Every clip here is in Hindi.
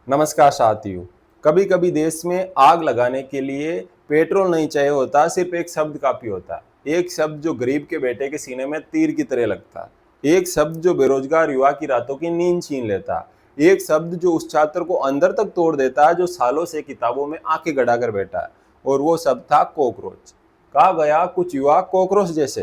नमस्कार साथियों। कभी कभी देश में आग लगाने के लिए पेट्रोल नहीं चाहिए होता, सिर्फ एक शब्द काफी होता है। एक शब्द जो गरीब के बेटे के सीने में तीर की तरह लगता है। एक शब्द जो बेरोजगार युवा की रातों की नींद छीन लेता है। एक शब्द जो उस छात्र को अंदर तक तोड़ देता है जो सालों से किताबों में आंखें गड़ा कर बैठा है। और वो शब्द था कॉकरोच। कहा गया कुछ युवा कॉकरोच जैसे,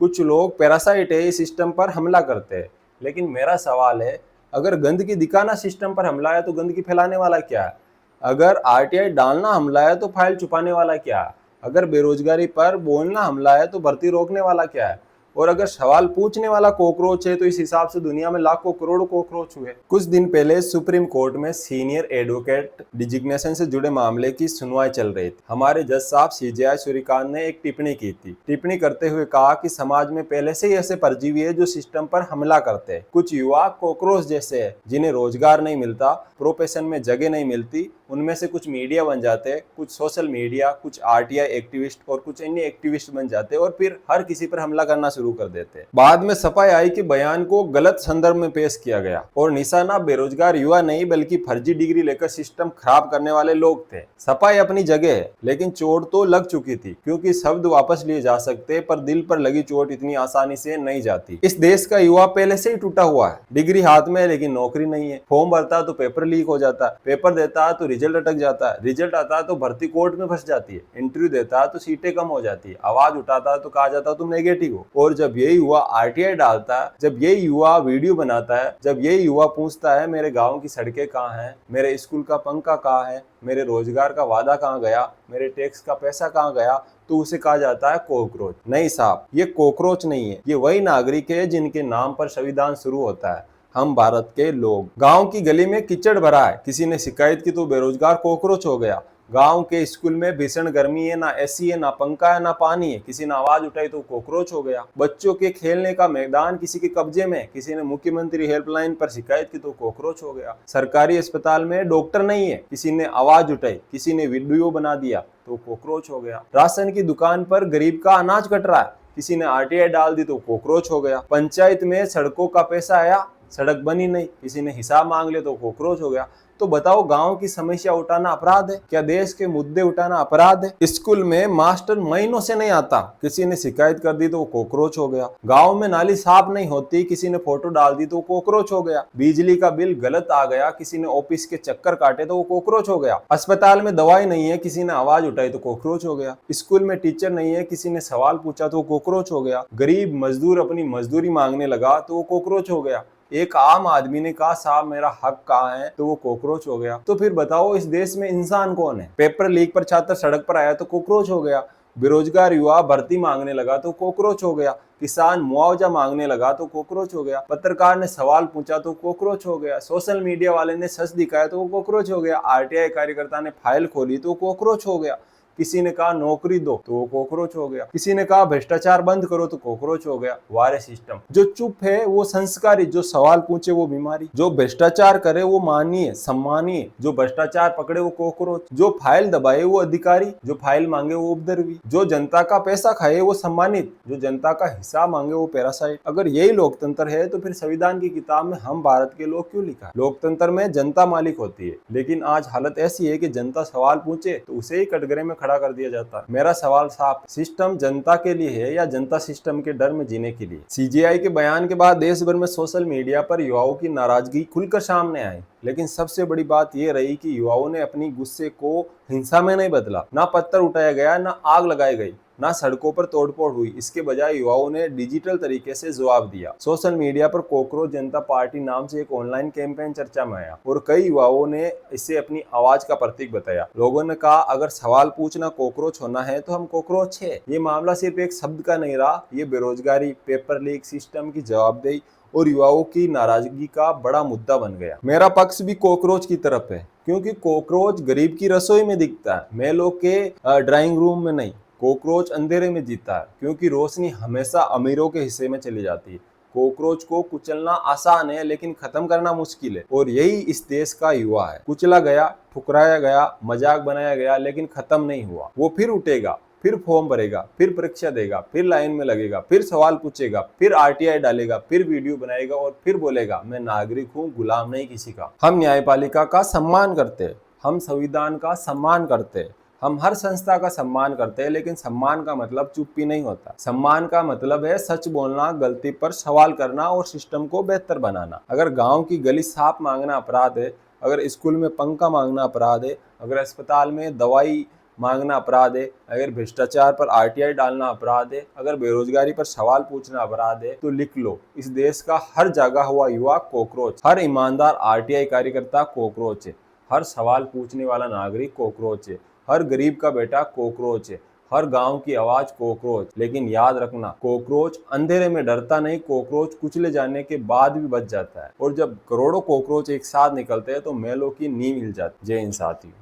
कुछ लोग पैरासाइट है, इस सिस्टम पर हमला करते हैं। लेकिन मेरा सवाल है, अगर गंदगी दिखाना सिस्टम पर हमला है तो गंदगी फैलाने वाला क्या है? अगर आरटीआई डालना हमला है तो फाइल छुपाने वाला क्या है? अगर बेरोजगारी पर बोलना हमला है तो भर्ती रोकने वाला क्या है? और अगर सवाल पूछने वाला कॉकरोच है तो इस हिसाब से दुनिया में लाखों करोड़ों कॉकरोच हुए। कुछ दिन पहले सुप्रीम कोर्ट में सीनियर एडवोकेट डिजिग्नेशन से जुड़े मामले की सुनवाई चल रही थी। हमारे जज साहब सीजेआई सूर्यकांत ने एक टिप्पणी की थी। टिप्पणी करते हुए कहा कि समाज में पहले से ही ऐसे परजीवी है जो सिस्टम पर हमला करते हैं। कुछ युवा कॉकरोच जैसे है जिन्हें रोजगार नहीं मिलता, प्रोफेशन में जगह नहीं मिलती। उनमें से कुछ मीडिया बन जाते हैं, कुछ सोशल मीडिया, कुछ आरटीआई एक्टिविस्ट और कुछ अन्य एक्टिविस्ट बन जाते हैं और फिर हर किसी पर हमला करना शुरू कर देते हैं। बाद में सफाई आई कि बयान को गलत संदर्भ में पेश किया गया और निशाना बेरोजगार युवा नहीं बल्कि फर्जी डिग्री लेकर सिस्टम खराब करने वाले लोग थे। सफाई अपनी जगह है, लेकिन चोट तो लग चुकी थी, क्योंकि शब्द वापस लिए जा सकते पर दिल पर लगी चोट इतनी आसानी से नहीं जाती। इस देश का युवा पहले से ही टूटा हुआ है। डिग्री हाथ में है लेकिन नौकरी नहीं है। फॉर्म भरता है तो पेपर लीक हो जाता है, पेपर देता है तो रिजल्ट अटक जाता है, रिजल्ट आता है तो भर्ती कोर्ट में फंस जाती है, इंटरव्यू देता है तो सीटें कम हो जाती है, आवाज उठाता है तो कहा जाता है तुम नेगेटिव हो। और जब यही युवा आरटीआई डालता है, जब यही युवा वीडियो बनाता है, जब यही युवा पूछता है मेरे गाँव की सड़कें कहाँ हैं, मेरे स्कूल का पंखा कहाँ है, मेरे रोजगार का वादा कहाँ गया, मेरे टैक्स का पैसा कहाँ गया, तो उसे कहा जाता है कॉकरोच। नहीं साहब, ये कॉकरोच नहीं है, ये वही नागरिक है जिनके नाम पर संविधान शुरू होता है। हम भारत के लोग। गांव की गली में कीचड़ भरा है, किसी ने शिकायत की तो बेरोजगार कॉकरोच हो गया। गांव के स्कूल में भीषण गर्मी है, ना एसी है, ना पंखा है, ना पानी है, किसी ने आवाज उठाई तो कॉकरोच हो गया। बच्चों के खेलने का मैदान किसी के कब्जे में, किसी ने मुख्यमंत्री हेल्पलाइन पर शिकायत की तो कॉकरोच हो गया। सरकारी अस्पताल में डॉक्टर नहीं है, किसी ने आवाज उठाई, किसी ने वीडियो बना दिया तो कॉकरोच हो गया। राशन की दुकान पर गरीब का अनाज कट रहा है, किसी ने आरटीआई डाल दी तो कॉकरोच हो गया। पंचायत में सड़कों का पैसा आया, सड़क बनी नहीं, किसी ने हिसाब मांग लिया तो कॉकरोच हो गया। तो बताओ, गांव की समस्या उठाना अपराध है क्या? देश के मुद्दे उठाना अपराध है? स्कूल में मास्टर महीनों से नहीं आता, किसी ने शिकायत कर दी तो कॉकरोच हो गया। गांव में नाली साफ नहीं होती, किसी ने फोटो डाल दी तो कॉकरोच हो गया। बिजली का बिल गलत आ गया, किसी ने ऑफिस के चक्कर काटे तो वो कॉकरोच हो गया। अस्पताल में दवाई नहीं है, किसी ने आवाज उठाई तो कॉकरोच हो गया। स्कूल में टीचर नहीं है, किसी ने सवाल पूछा तो कॉकरोच हो गया। गरीब मजदूर अपनी मजदूरी मांगने लगा तो वो कॉकरोच हो गया। एक आम आदमी ने कहा साहब मेरा हक कहाँ है, तो वो कॉकरोच हो गया। तो फिर बताओ, इस देश में इंसान कौन है? पेपर लीक पर छात्र सड़क पर आया तो कॉकरोच हो गया। बेरोजगार युवा भर्ती मांगने लगा तो कॉकरोच हो गया। किसान मुआवजा मांगने लगा तो कॉकरोच हो गया। पत्रकार ने सवाल पूछा तो कॉकरोच हो गया। सोशल मीडिया वाले ने सच दिखाया तो वो कॉकरोच हो गया। आरटीआई कार्यकर्ता ने फाइल खोली तो कॉकरोच हो गया। किसी ने कहा नौकरी दो तो वो कॉकरोच हो गया। किसी ने कहा भ्रष्टाचार बंद करो तो कॉकरोच हो गया। वारे सिस्टम। जो चुप है वो संस्कारी, जो सवाल पूछे वो बीमारी, जो भ्रष्टाचार करे वो माननीय सम्मानीय, जो भ्रष्टाचार पकड़े वो कॉकरोच, जो फाइल दबाए वो अधिकारी, जो फाइल मांगे वो उपद्रवी, जो जनता का पैसा खाए वो सम्मानित, जो जनता का हिसाब मांगे वो पैरासाइट। अगर यही लोकतंत्र है तो फिर संविधान की किताब में हम भारत के लोग क्यों लिखा? लोकतंत्र में जनता मालिक होती है, लेकिन आज हालत ऐसी है कि जनता सवाल पूछे तो उसे ही कटघरे में खड़ा कर दिया जाता है। मेरा सवाल साफ, सिस्टम जनता के लिए है या जनता सिस्टम के डर में जीने के लिए? सीजेआई के बयान के बाद देश भर में सोशल मीडिया पर युवाओं की नाराजगी खुलकर सामने आई, लेकिन सबसे बड़ी बात यह रही कि युवाओं ने अपनी गुस्से को हिंसा में नहीं बदला। ना पत्थर उठाया गया, ना आग लगाई गई, ना सड़कों पर तोड़फोड़ हुई। इसके बजाय युवाओं ने डिजिटल तरीके से जवाब दिया। सोशल मीडिया पर कॉकरोच जनता पार्टी नाम से एक ऑनलाइन कैंपेन चर्चा में आया और कई युवाओं ने इसे अपनी आवाज का प्रतीक बताया। लोगों ने कहा अगर सवाल पूछना कॉकरोच होना है तो हम कॉकरोच है। ये मामला सिर्फ एक शब्द का नहीं रहा, ये बेरोजगारी, पेपर लीक, सिस्टम की जवाबदेही और युवाओं की नाराजगी का बड़ा मुद्दा बन गया। मेरा पक्ष भी कॉकरोच की तरफ है, क्योंकि कॉकरोच गरीब की रसोई में दिखता है, मेलों के ड्राइंग रूम में नहीं। कॉकरोच अंधेरे में जीता है, क्योंकि रोशनी हमेशा अमीरों के हिस्से में चली जाती है। कॉकरोच को कुचलना आसान है, लेकिन खत्म करना मुश्किल है। और यही इस देश का युवा है। कुचला गया, ठुकराया गया, मजाक बनाया गया, लेकिन खत्म नहीं हुआ। वो फिर उठेगा, फिर फॉर्म भरेगा, फिर परीक्षा देगा, फिर लाइन में लगेगा, फिर सवाल पूछेगा, फिर आरटीआई डालेगा, फिर वीडियो बनाएगा और फिर बोलेगा मैं नागरिक हूँ, गुलाम नहीं किसी का। हम न्यायपालिका का सम्मान करते हैं, हम संविधान का सम्मान करते हैं, हम हर संस्था का सम्मान करते हैं, लेकिन सम्मान का मतलब चुप्पी नहीं होता। सम्मान का मतलब है सच बोलना, गलती पर सवाल करना और सिस्टम को बेहतर बनाना। अगर गांव की गली साफ मांगना अपराध है, अगर स्कूल में पंखा मांगना अपराध है, अगर अस्पताल में दवाई मांगना अपराध है, अगर भ्रष्टाचार पर आरटीआई डालना अपराध है, अगर बेरोजगारी पर सवाल पूछना अपराध है, तो लिख लो, इस देश का हर जागा हुआ युवा कॉकरोच, हर ईमानदार आरटीआई कार्यकर्ता कॉकरोच है, हर सवाल पूछने वाला नागरिक कॉकरोच है, हर गरीब का बेटा कॉकरोच है, हर गांव की आवाज कॉकरोच। लेकिन याद रखना, कॉकरोच अंधेरे में डरता नहीं, कॉकरोच कुचले जाने के बाद भी बच जाता है। और जब करोड़ों कॉकरोच एक साथ निकलते हैं तो मेलों की नींव हिल जाती है। जय हिंद साथियों।